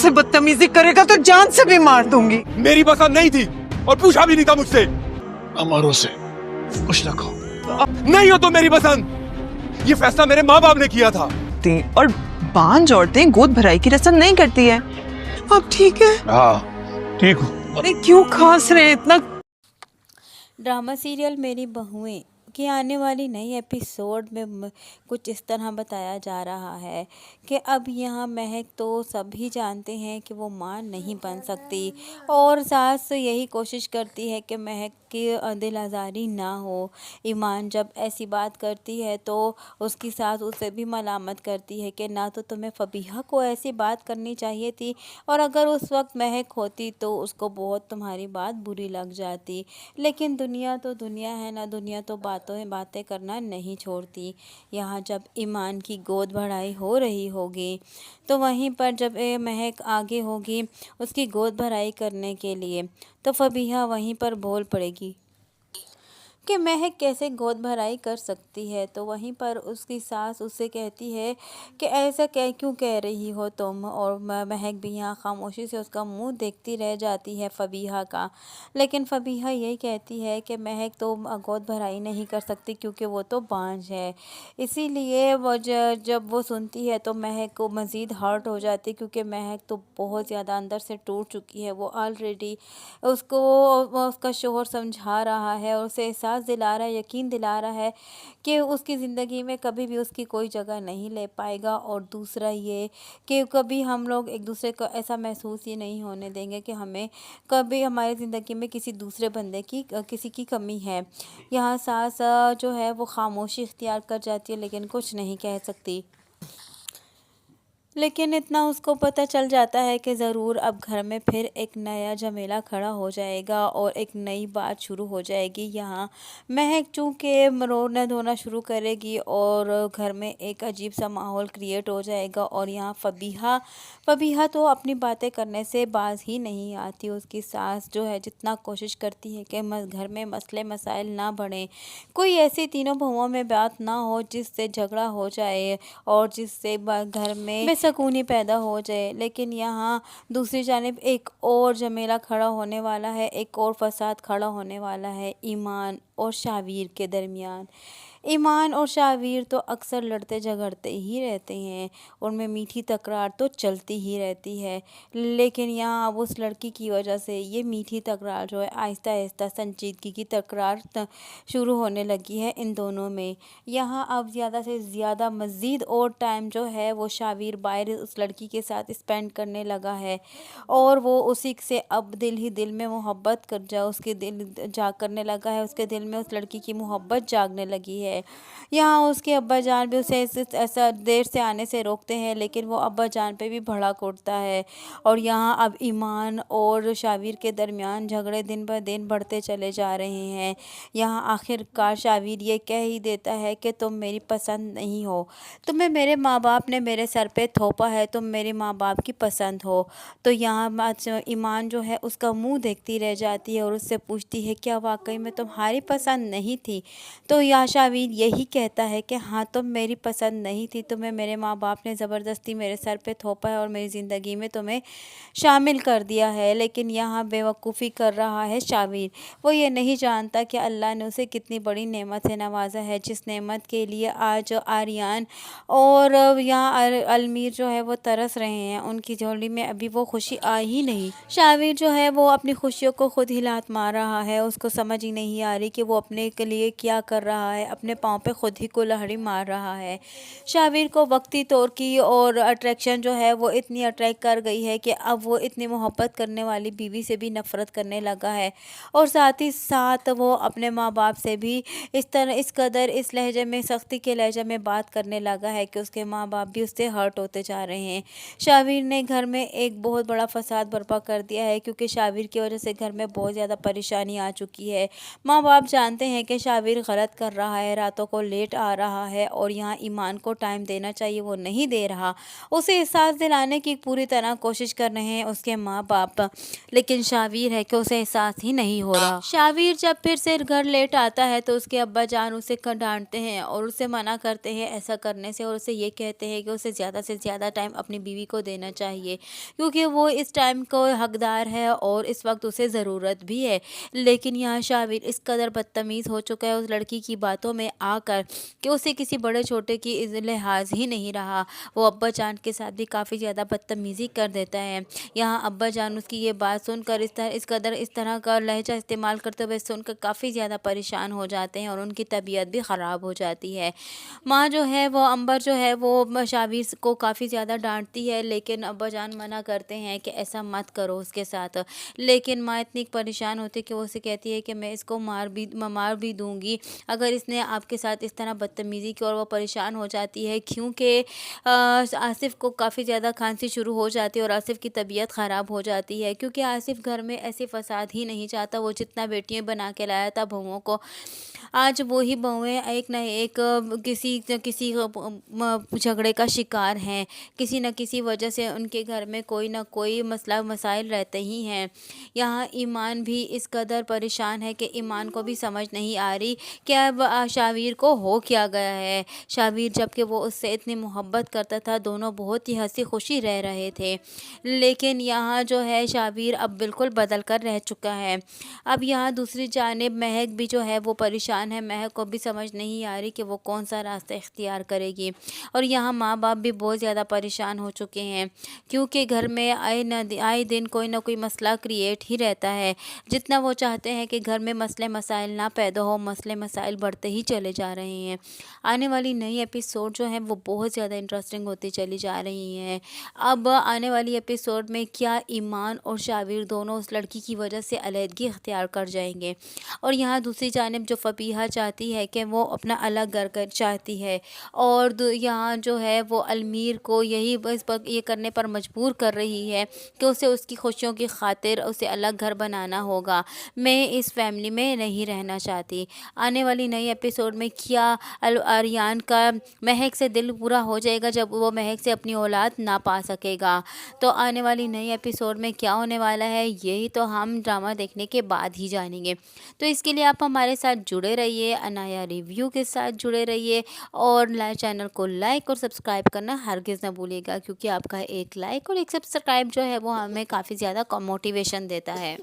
मुझसे बदतमीजी करेगा तो जान से भी मार दूंगी। मेरी पसंद नहीं थी और पूछा भी नहीं था मुझसे। अमरों से कुछ ना कहो। नहीं हो तो मेरी पसंद, ये फैसला मेरे माँ बाप ने किया था। और बांझ औरतें गोद भराई की रस्म नहीं करती है। अब ठीक है? हाँ ठीक हूँ। अरे क्यों खांस रहे हैं इतना? ड्रामा सीरियल मेरी बहुएं कि आने वाली नई एपिसोड में कुछ इस तरह बताया जा रहा है कि अब यहाँ महक तो सभी जानते हैं कि वो माँ नहीं बन सकती, और सास यही कोशिश करती है कि महक की दिल आज़ारी ना हो। ईमान जब ऐसी बात करती है तो उसकी सास उसे भी मलामत करती है कि ना तो तुम्हें फबीहा को ऐसी बात करनी चाहिए थी, और अगर उस वक्त महक होती तो उसको बहुत तुम्हारी बात बुरी लग जाती। लेकिन दुनिया तो दुनिया है ना, दुनिया तो बातें करना नहीं छोड़ती। यहाँ जब ईमान की गोद भराई हो रही होगी तो वहीं पर जब महक आगे होगी उसकी गोद भराई करने के लिए, तो फबीहा वहीं पर बोल पड़ेगी कि महक कैसे गोद भराई कर सकती है। तो वहीं पर उसकी सास उससे कहती है कि ऐसा क्यों कह रही हो तुम, और महक भी यहाँ खामोशी से उसका मुंह देखती रह जाती है फबीहा का। लेकिन फबीहा यही कहती है कि महक तो गोद भराई नहीं कर सकती क्योंकि वो तो बांझ है। इसीलिए वो जब वो सुनती है तो महक को मज़ीद हर्ट हो जाती है, क्योंकि महक तो बहुत ज़्यादा अंदर से टूट चुकी है। वो ऑलरेडी उसको उसका शोहर समझा रहा है और उसे एहसास दिला रहा है, यकीन दिला रहा है कि उसकी ज़िंदगी में कभी भी उसकी कोई जगह नहीं ले पाएगा। और दूसरा ये कि कभी हम लोग एक दूसरे को ऐसा महसूस ही नहीं होने देंगे कि हमें कभी हमारी ज़िंदगी में किसी दूसरे बंदे की किसी की कमी है। यहाँ सास जो है वो खामोशी इख्तियार कर जाती है, लेकिन कुछ नहीं कह सकती। लेकिन इतना उसको पता चल जाता है कि ज़रूर अब घर में फिर एक नया झमेला खड़ा हो जाएगा और एक नई बात शुरू हो जाएगी। यहाँ महक चूँकि रोना धोना शुरू करेगी और घर में एक अजीब सा माहौल क्रिएट हो जाएगा। और यहाँ फबीहा तो अपनी बातें करने से बाज ही नहीं आती। उसकी सास जो है जितना कोशिश करती है कि घर में मसले मसाइल ना बढ़े, कोई ऐसी तीनों बहुओं में बात ना हो जिससे झगड़ा हो जाए और जिससे घर में बेसकूनी पैदा हो जाए। लेकिन यहाँ दूसरी जानिब एक और झमेला खड़ा होने वाला है, एक और फसाद खड़ा होने वाला है ईमान और शावीर के दरमियान। ईमान और शावीर तो अक्सर लड़ते झगड़ते ही रहते हैं, उनमें मीठी तकरार तो चलती ही रहती है। लेकिन यहाँ अब उस लड़की की वजह से ये मीठी तकरार जो है आहिस्ता आहिस्ता संजीदगी की तकरार शुरू होने लगी है इन दोनों में। यहाँ अब ज़्यादा से ज़्यादा मज़ीद और टाइम जो है वो शावीर बाहर उस लड़की के साथ स्पेंड करने लगा है, और वो उसी से अब दिल ही दिल में मोहब्बत उसके दिल जाग करने लगा है, उसके दिल में उस लड़की की मोहब्बत जागने लगी है। यहाँ उसके अब्बा जान भी उसे ऐसा देर से आने से रोकते हैं, लेकिन वो अब्बा जान पे भी भड़क उठता है। और यहाँ अब ईमान और शावीर के दरमियान झगड़े दिन ब दिन बढ़ते चले जा रहे हैं। यहाँ आखिरकार शावीर ये कह ही देता है कि तुम मेरी पसंद नहीं हो, तुम्हें मेरे माँ बाप ने मेरे सर पे थोपा है, तुम मेरे माँ बाप की पसंद हो। तो यहाँ ईमान जो है उसका मुंह देखती रह जाती है और उससे पूछती है क्या वाकई में तुम्हारी पसंद नहीं थी? तो यहाँ शावीर यही कहता है कि हाँ तुम मेरी पसंद नहीं थी, तुम्हें मेरे माँ बाप ने ज़बरदस्ती मेरे सर पे थोपा है और मेरी ज़िंदगी में तुम्हें शामिल कर दिया है। लेकिन यहाँ बेवकूफ़ी कर रहा है शावीर। वो ये नहीं जानता कि अल्लाह ने उसे कितनी बड़ी नेमत से नवाजा है, जिस नेमत के लिए आज आर्यन और यहाँ अलमीर जो है वो तरस रहे हैं। उनकी झोली में अभी वो खुशी आई ही नहीं। शावीर जो है वो अपनी खुशियों को खुद ही लात मार रहा है, उसको समझ ही नहीं आ रही कि वो अपने के लिए क्या कर रहा है, अपने पाँव पे खुद ही को लहड़ी मार रहा है। शावीर को वक्ती तौर की और अट्रैक्शन जो है वो इतनी अट्रैक्ट कर गई है कि अब वो इतनी मोहब्बत करने वाली बीवी से भी नफ़रत करने लगा है, और साथ ही साथ वो अपने माँ बाप से भी इस तरह इस कदर इस लहजे में सख्ती के लहजे में बात करने लगा है कि उसके माँ बाप भी उससे हर्ट होते जा रहे हैं। शावीर ने घर में एक बहुत बड़ा फसाद बर्पा कर दिया है, क्योंकि शावीर की वजह से घर में बहुत ज़्यादा परेशानी आ चुकी है। माँ बाप जानते हैं कि शावीर गलत कर रहा है, रातों को लेट आ रहा है और यहाँ ईमान को टाइम देना चाहिए वो नहीं दे रहा। उसे एहसास दिलाने की पूरी तरह कोशिश कर रहे हैं उसके माँ बाप, लेकिन शावीर है कि उसे एहसास ही नहीं हो रहा। शावीर जब फिर से घर लेट आता है तो उसके अब्बा जान उसे डांटते हैं और उसे मना करते हैं ऐसा करने से, और उसे ये कहते हैं कि उसे ज़्यादा से ज़्यादा टाइम अपनी बीवी को देना चाहिए क्योंकि वो इस टाइम को हकदार है और इस वक्त उसे ज़रूरत भी है। लेकिन यहाँ शावीर इस कदर बदतमीज़ हो चुका है उस लड़की की बातों में आकर कि उसे किसी बड़े छोटे की लिहाज ही नहीं रहा। वो अब्बा जान के साथ भी काफ़ी ज़्यादा बदतमीज़ी कर देता है। यहाँ अब्बा जान उसकी ये बात सुनकर इस तरह का लहजा इस्तेमाल करते हुए सुनकर काफ़ी ज़्यादा परेशान हो जाते हैं और उनकी तबीयत भी ख़राब हो जाती है। माँ जो है वो अंबर जो है वो शावीर को काफ़ी ज़्यादा डांटती है, लेकिन अब्बा जान मना करते हैं कि ऐसा मत करो उसके साथ। लेकिन माँ इतनी परेशान होती है कि वो उसे कहती है कि मैं इसको मार भी दूँगी अगर इसने आपके साथ इस तरह बदतमीज़ी की, और वो परेशान हो जाती है क्योंकि आसिफ को काफ़ी ज़्यादा खांसी शुरू हो जाती है और आसिफ की तबीयत ख़राब हो जाती है क्योंकि आसिफ घर में ऐसे फसाद ही नहीं चाहता। वो जितना बेटियाँ बना के लाया था बहुओं को, आज वही बहुएं एक न एक किसी न किसी झगड़े का शिकार हैं। किसी न किसी वजह से उनके घर में कोई ना कोई मसला मसाइल रहते ही हैं। यहाँ ईमान भी इस कदर परेशान है कि ईमान को भी समझ नहीं आ रही कि अब शावीर को हो क्या गया है। शावीर जबकि वो उससे इतनी मोहब्बत करता था, दोनों बहुत ही हंसी खुशी रह रहे थे, लेकिन यहाँ जो है शावीर अब बिल्कुल बदल कर रह चुका है। अब यहाँ दूसरी जानिब महक भी जो है वो परेशान है। महक को भी समझ नहीं आ रही कि वो कौन सा रास्ता इख्तियार करेगी, और यहाँ माँ बाप भी बहुत ज़्यादा परेशान हो चुके हैं क्योंकि घर में आए दिन कोई ना कोई मसला क्रिएट ही रहता है। जितना वो चाहते हैं कि घर में मसले मसाइल ना पैदा हो, मसले मसाइल बढ़ते ही चले जा रहे हैं। आने वाली नई एपिसोड जो है वो बहुत ज़्यादा इंटरेस्टिंग होती चली जा रही हैं। अब आने वाली एपिसोड में क्या ईमान और शावीर दोनों उस लड़की की वजह से अलहदगी इख्तियार कर जाएंगे, और यहाँ दूसरी जानिब जो फ़बीहा चाहती है कि वो अपना अलग घर कर चाहती है, और यहाँ जो है वो अलमीर को ये करने पर मजबूर कर रही है कि उसे उसकी खुशियों की खातिर उसे अलग घर बनाना होगा। मैं इस फैमिली में नहीं रहना चाहती। आने वाली नई एपिसोड में क्या आर्यन का महक से दिल पूरा हो जाएगा जब वो महक से अपनी औलाद ना पा सकेगा। तो आने वाली नई एपिसोड में क्या होने वाला है यही तो हम ड्रामा देखने के बाद ही जानेंगे। तो इसके लिए आप हमारे साथ जुड़े रहिए, अनाया रिव्यू के साथ जुड़े रहिए, और चैनल को लाइक और सब्सक्राइब करना हरगिज़ ना भूलिएगा क्योंकि आपका एक लाइक और एक सब्सक्राइब जो है वो हमें काफ़ी ज़्यादा मोटिवेशन देता है।